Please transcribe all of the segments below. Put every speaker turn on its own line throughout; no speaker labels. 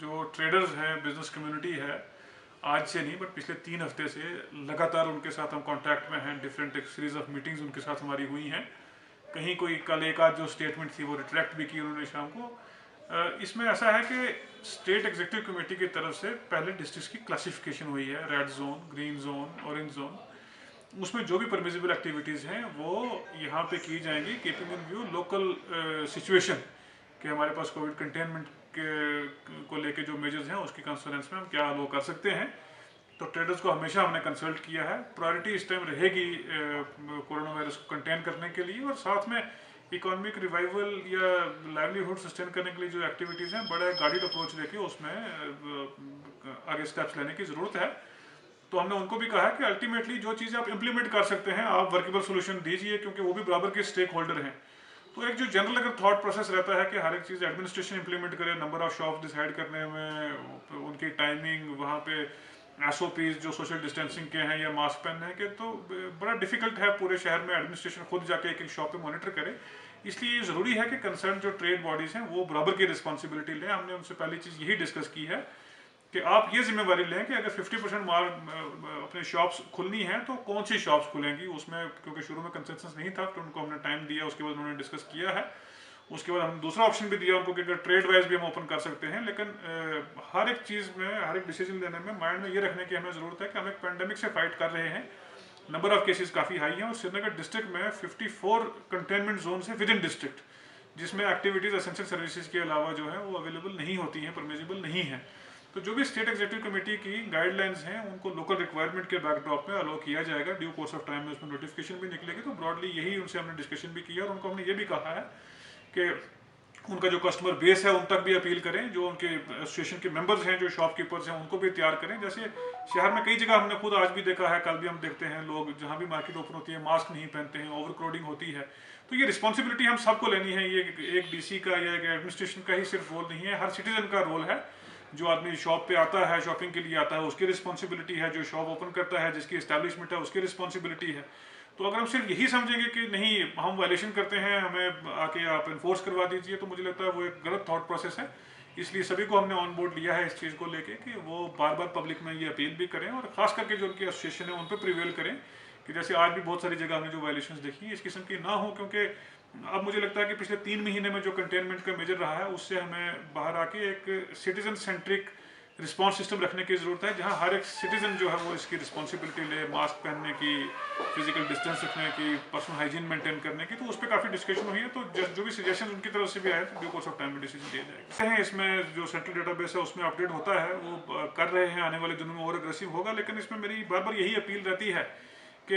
जो ट्रेडर्स हैं, business community है, आज से नहीं बट पिछले 3 हफ्ते से लगातार उनके साथ हम कांटेक्ट में हैं। डिफरेंट एक सीरीज ऑफ मीटिंग्स उनके साथ हमारी हुई हैं। कहीं कोई कल एक आध जो स्टेटमेंट थी वो रिट्रैक्ट भी की उन्होंने शाम को। इसमें ऐसा है कि स्टेट एग्जीक्यूटिव कमेटी की तरफ से पहले डिस्ट्रिक्ट की क्लासिफिकेशन हुई है, red zone, green zone, orange zone. उसमें जो भी परमिसिबल एक्टिविटीज़ हैं वो यहाँ पे की जाएंगी, keeping in view local situation कि हमारे पास कोविड कंटेनमेंट के को लेके जो मेजर्स हैं उसकी कंसर्नेंस में हम क्या लो कर सकते हैं। तो ट्रेडर्स को हमेशा हमने कंसल्ट किया है। प्रायोरिटी इस टाइम रहेगी कोरोना वायरस को कंटेन करने के लिए, और साथ में इकोनॉमिक रिवाइवल या लाइवलीहुड सस्टेन करने के लिए जो एक्टिविटीज़ हैं बड़ा गाइडेड अप्रोच लेके उसमें आगे स्टेप्स लेने की ज़रूरत है। तो हमने उनको भी कहा है कि अल्टीमेटली जो चीज़ आप इंप्लीमेंट कर सकते हैं आप वर्केबल सोल्यूशन दीजिए, क्योंकि वो भी बराबर के स्टेक होल्डर हैं। तो एक जो जनरल अगर थॉट प्रोसेस रहता है कि हर एक चीज़ एडमिनिस्ट्रेशन इंप्लीमेंट करे, नंबर ऑफ शॉप्स डिसाइड करने में, उनकी टाइमिंग, वहाँ पे एसओपीज जो सोशल डिस्टेंसिंग के हैं या मास्क पहनने के, तो बड़ा डिफिकल्ट है पूरे शहर में एडमिनिस्ट्रेशन खुद जाके एक एक शॉप पे मॉनिटर करे। इसलिए ज़रूरी है कि कंसर्न जो ट्रेड बॉडीज़ हैं वो बराबर की रिस्पॉन्सिबिलिटी लें। हमने उनसे पहली चीज़ यही डिस्कस की है कि आप ये जिम्मेवारी लें कि अगर 50% माल अपने शॉप्स खुलनी है तो कौन सी शॉप्स खुलेंगी उसमें, क्योंकि शुरू में कंसेंसस नहीं था तो उनको हमने टाइम दिया, उसके बाद उन्होंने डिस्कस किया है। उसके बाद हम दूसरा ऑप्शन भी दिया उनको कि अगर ट्रेड वाइज भी हम ओपन कर सकते हैं, लेकिन हर एक चीज़ में, हर एक डिसीजन लेने में माइंड में ये रखने की हमें ज़रूरत है कि हम एक पेंडेमिक से फाइट कर रहे हैं। नंबर ऑफ केसेस काफ़ी हाई हैं और श्रीनगर डिस्ट्रिक्ट में 54 कंटेनमेंट जोन है विद इन डिस्ट्रिक्ट, जिसमें एक्टिविटीज़ एसेंशियल सर्विसेज के अलावा जो है वो अवेलेबल नहीं होती हैं, परमिसिबल नहीं है। तो जो भी स्टेट एग्जीक्यूटिव कमेटी की गाइडलाइंस हैं उनको लोकल रिक्वायरमेंट के बैकड्रॉप में अलाउ किया जाएगा। ड्यू कोर्स ऑफ टाइम में उसमें नोटिफिकेशन भी निकलेगी। तो ब्रॉडली यही उनसे हमने डिस्कशन भी किया और उनको हमने ये भी कहा है कि उनका जो कस्टमर बेस है उन तक भी अपील करें, जो उनके एसोसिएशन के मेंबर्स हैं, जो शॉपकीपर्स हैं, उनको भी तैयार करें। जैसे शहर में कई जगह हमने खुद आज भी देखा है, कल भी हम देखते हैं, लोग जहाँ भी मार्केट ओपन होती है मास्क नहीं पहनते हैं, ओवर क्राउडिंग होती है। तो ये रिस्पॉन्सिबिलिटी हम सबको लेनी है। ये एक डीसी का या एक एडमिनिस्ट्रेशन का ही सिर्फ रोल नहीं है, हर सिटीजन का रोल है। जो आदमी शॉप पे आता है, शॉपिंग के लिए आता है, उसकी रिस्पॉन्सिबिलिटी है। जो शॉप ओपन करता है, जिसकी एस्टैब्लिशमेंट है, उसकी रिस्पॉन्सिबिलिटी है। तो अगर हम सिर्फ यही समझेंगे कि नहीं हम वायलेशन करते हैं, हमें आके आप इन्फोर्स करवा दीजिए, तो मुझे लगता है वो एक गलत थॉट प्रोसेस है। इसलिए सभी को हमने ऑन बोर्ड लिया है इस चीज़ को लेके कि वो बार बार पब्लिक में ये अपील भी करें और ख़ास करके जो उनकी एसोसिएशन है उन पर प्रिवेल करें कि जैसे आज भी बहुत सारी जगह हमने जो वायलेशन देखी इस किस्म की ना हो। क्योंकि अब मुझे लगता है कि पिछले 3 महीने में जो कंटेनमेंट का मेजर रहा है उससे हमें बाहर आके एक सिटीजन सेंट्रिक रिस्पॉन्स सिस्टम रखने की ज़रूरत है, जहां हर एक सिटीजन जो है वो इसकी रिस्पॉन्सिबिलिटी ले, मास्क पहनने की, फिजिकल डिस्टेंस रखने की, पर्सनल हाइजीन मेंटेन करने की। तो उस पर काफ़ी डिस्कशन हुई है। तो जो भी सजेशन उनकी तरफ से भी आए तो ड्यू कोर्स ऑफ टाइम में डिसीजन दिया जाएगा। इसमें जो सेंट्रल डेटाबेस है उसमें अपडेट होता है, वो कर रहे हैं, आने वाले दिनों में और अग्रेसिव होगा। लेकिन इसमें मेरी बार बार यही अपील रहती है कि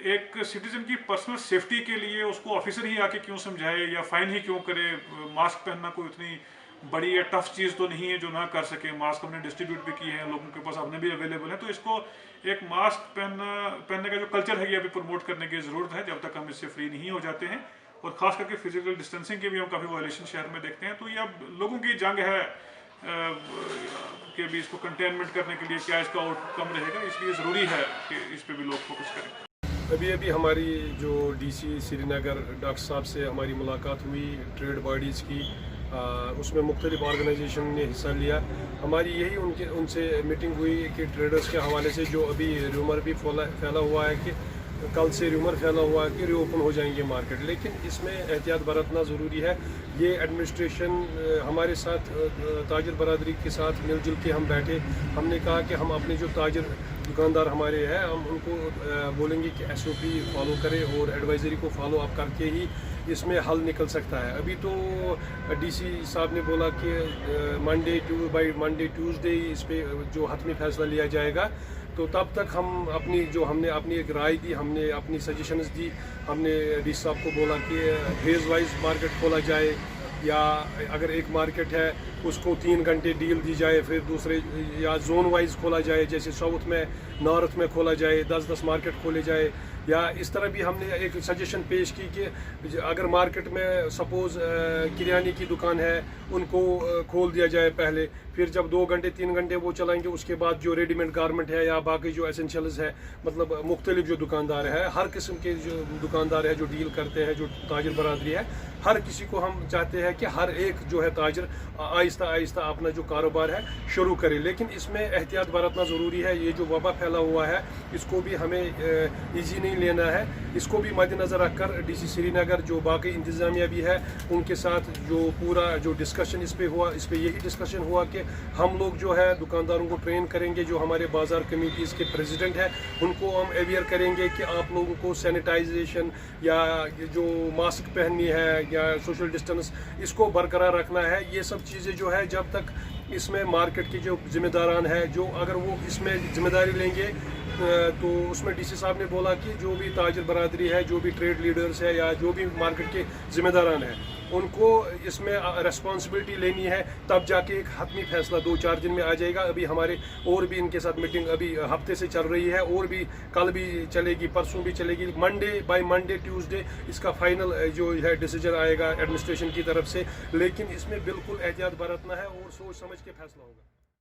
एक सिटीजन की पर्सनल सेफ्टी के लिए उसको ऑफिसर ही आके क्यों समझाए या फाइन ही क्यों करे। मास्क पहनना कोई इतनी बड़ी या टफ चीज़ तो नहीं है जो ना कर सके। मास्क हमने डिस्ट्रीब्यूट भी किए हैं, लोगों के पास अपने भी अवेलेबल है। तो इसको एक मास्क पहनने का जो कल्चर है ये अभी प्रमोट करने की ज़रूरत है जब तक हम इससे फ्री नहीं हो जाते हैं। और ख़ास करके फिजिकल डिस्टेंसिंग के भी हम काफ़ी वायलेशन शहर में देखते हैं। तो ये अब लोगों की जंग है कि भी इसको कंटेनमेंट करने के लिए क्या इसका आउटकम रहेगा, इसलिए ज़रूरी है कि इस पर भी लोग फोकस करें।
अभी हमारी जो डीसी श्रीनगर डॉक्टर साहब से हमारी मुलाकात हुई ट्रेड बॉडीज़ की, उसमें मुख्तलिफ ऑर्गेनाइजेशन ने हिस्सा लिया। हमारी यही उनसे मीटिंग हुई कि ट्रेडर्स के हवाले से जो अभी रूमर भी फैला हुआ है कि कल से रूमर फैला हुआ है कि रीओपन हो जाएंगे मार्केट, लेकिन इसमें एहतियात बरतना ज़रूरी है। ये एडमिनिस्ट्रेशन हमारे साथ ताजर बरादरी के साथ मिलजुल के हम बैठे, हमने कहा कि हम अपने जो ताजर दुकानदार हमारे हैं हम उनको बोलेंगे कि एसओपी फॉलो करें और एडवाइजरी को फॉलो अप करके ही इसमें हल निकल सकता है। अभी तो डीसी साहब ने बोला कि बाई मंडे ट्यूसडे इस पर जो हतमी फैसला लिया जाएगा। तो तब तक हम हमने अपनी एक राय दी, हमने अपनी सजेशंस दी। हमने डीसी साहब को बोला कि फेज़ वाइज मार्केट खोला जाए, या अगर एक मार्केट है उसको 3 घंटे डील दी जाए, फिर दूसरे या जोन वाइज खोला जाए, जैसे साउथ में नॉर्थ में खोला जाए, 10-10 मार्केट खोले जाए, या इस तरह भी हमने एक सजेशन पेश की कि अगर मार्केट में सपोज़ किराने की दुकान है उनको खोल दिया जाए पहले, फिर जब 2 घंटे 3 घंटे वो चलाएंगे उसके बाद जो रेडीमेड गारमेंट है या बाकी जो एसेंशियल्स है, मतलब मुख्तलिफ जो दुकानदार है, हर किस्म के जो दुकानदार है जो डील करते हैं, जो ताजिर बरादरी है, हर किसी को हम चाहते हैं कि हर एक जो है ताजिर आहिस्ता आहिस्ता अपना जो कारोबार है शुरू करे। लेकिन इसमें एहतियात बरतना ज़रूरी है। ये जो वबा फैला हुआ है इसको भी हमें ईजी नहीं लेना है, इसको भी मद्देनज़र रखकर DC श्रीनगर जो बाकी इंतज़ामिया भी है उनके साथ जो पूरा जो डिस्कशन इस पे हुआ, इस पे यही डिस्कशन हुआ कि हम लोग जो है दुकानदारों को ट्रेन करेंगे, जो हमारे बाज़ार कमेटीज़ के प्रेसिडेंट हैं उनको हम अवेयर करेंगे कि आप लोगों को सैनिटाइजेशन या जो मास्क पहननी है या सोशल डिस्टेंस इसको बरकरार रखना है। ये सब चीज़ें जो है जब तक इसमें मार्केट के जो जिम्मेदारान है जो अगर वो इसमें जिम्मेदारी लेंगे तो उसमें DC साहब ने बोला कि जो भी ताजिर बरादरी है, जो भी ट्रेड लीडर्स है या जो भी मार्केट के जिम्मेदारान हैं उनको इसमें रेस्पॉन्सिबिलिटी लेनी है, तब जाके एक हतमी फैसला 2-4 दिन में आ जाएगा। अभी हमारे और भी इनके साथ मीटिंग अभी हफ्ते से चल रही है और भी कल भी चलेगी, परसों भी चलेगी। बाय मंडे ट्यूसडे इसका फाइनल जो है डिसीजन आएगा एडमिनिस्ट्रेशन की तरफ से। लेकिन इसमें बिल्कुल एहतियात बरतना है और सोच समझ के फैसला होगा।